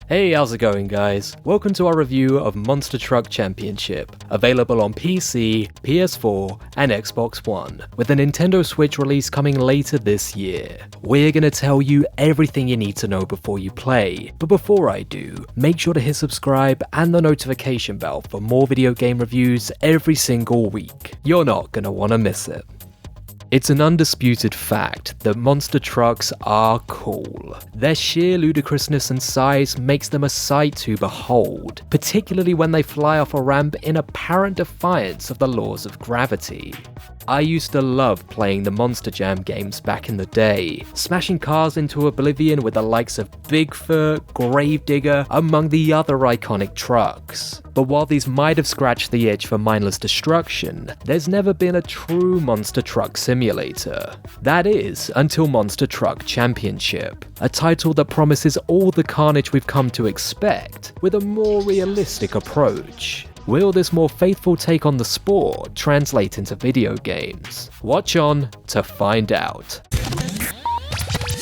Hey, how's it going guys? Welcome to our review of Monster Truck Championship, available on PC, PS4, and Xbox One, with a Nintendo Switch release coming later this year. We're gonna tell you everything you need to know before you play, but before I do, make sure to hit subscribe and the notification bell for more video game reviews every single week. You're not gonna wanna miss it. It's an undisputed fact that monster trucks are cool. Their sheer ludicrousness and size makes them a sight to behold, particularly when they fly off a ramp in apparent defiance of the laws of gravity. I used to love playing the Monster Jam games back in the day, smashing cars into oblivion with the likes of Bigfoot, Gravedigger, among the other iconic trucks. But while these might have scratched the itch for mindless destruction, there's never been a true monster truck simulator. That is, until Monster Truck Championship, a title that promises all the carnage we've come to expect, with a more realistic approach. Will this more faithful take on the sport translate into video games? Watch on to find out.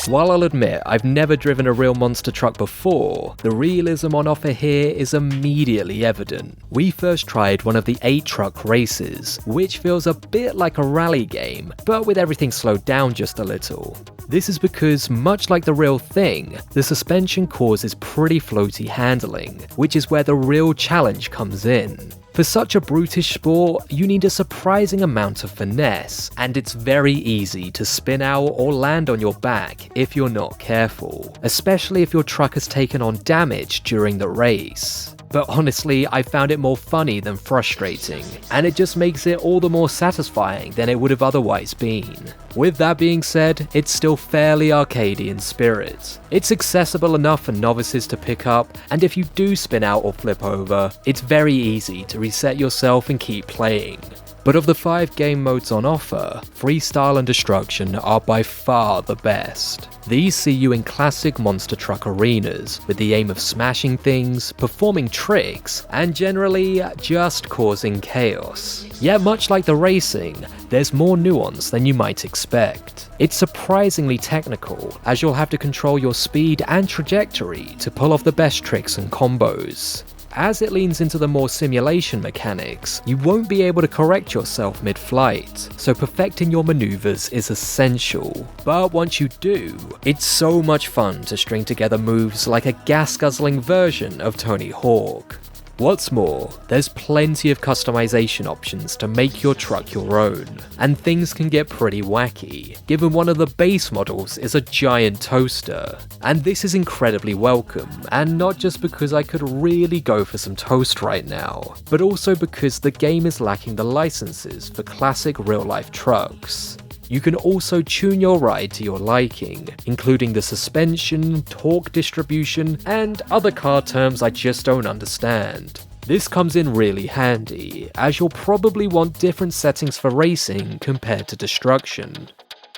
While I'll admit I've never driven a real monster truck before, the realism on offer here is immediately evident. We first tried one of the 8-truck races, which feels a bit like a rally game, but with everything slowed down just a little. This is because, much like the real thing, the suspension causes pretty floaty handling, which is where the real challenge comes in. For such a brutish sport, you need a surprising amount of finesse, and it's very easy to spin out or land on your back if you're not careful, especially if your truck has taken on damage during the race. But honestly, I found it more funny than frustrating, and it just makes it all the more satisfying than it would have otherwise been. With that being said, it's still fairly arcadey in spirit. It's accessible enough for novices to pick up, and if you do spin out or flip over, it's very easy to reset yourself and keep playing. But of the 5 game modes on offer, Freestyle and Destruction are by far the best. These see you in classic monster truck arenas, with the aim of smashing things, performing tricks, and generally just causing chaos. Yet much like the racing, there's more nuance than you might expect. It's surprisingly technical, as you'll have to control your speed and trajectory to pull off the best tricks and combos. As it leans into the more simulation mechanics, you won't be able to correct yourself mid-flight, so perfecting your maneuvers is essential. But once you do, it's so much fun to string together moves like a gas-guzzling version of Tony Hawk. What's more, there's plenty of customization options to make your truck your own, and things can get pretty wacky, given one of the base models is a giant toaster. And this is incredibly welcome, and not just because I could really go for some toast right now, but also because the game is lacking the licenses for classic real-life trucks. You can also tune your ride to your liking, including the suspension, torque distribution, and other car terms I just don't understand. This comes in really handy, as you'll probably want different settings for racing compared to destruction.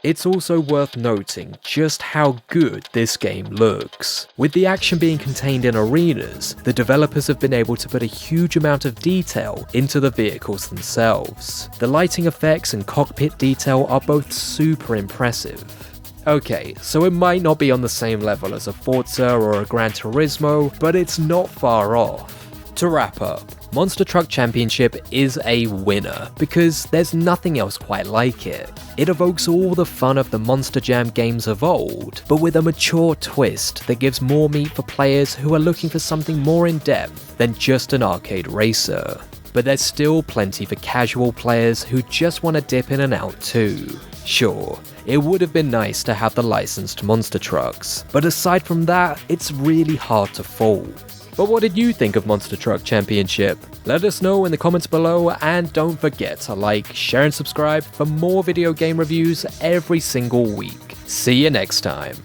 It's also worth noting just how good this game looks. With the action being contained in arenas, the developers have been able to put a huge amount of detail into the vehicles themselves. The lighting effects and cockpit detail are both super impressive. Okay, so it might not be on the same level as a Forza or a Gran Turismo, but it's not far off. To wrap up, Monster Truck Championship is a winner because there's nothing else quite like it. It evokes all the fun of the Monster Jam games of old, but with a mature twist that gives more meat for players who are looking for something more in-depth than just an arcade racer. But there's still plenty for casual players who just want to dip in and out too. Sure, it would have been nice to have the licensed monster trucks, but aside from that, it's really hard to fault. But what did you think of Monster Truck Championship? Let us know in the comments below, and don't forget to like, share and subscribe for more video game reviews every single week. See you next time.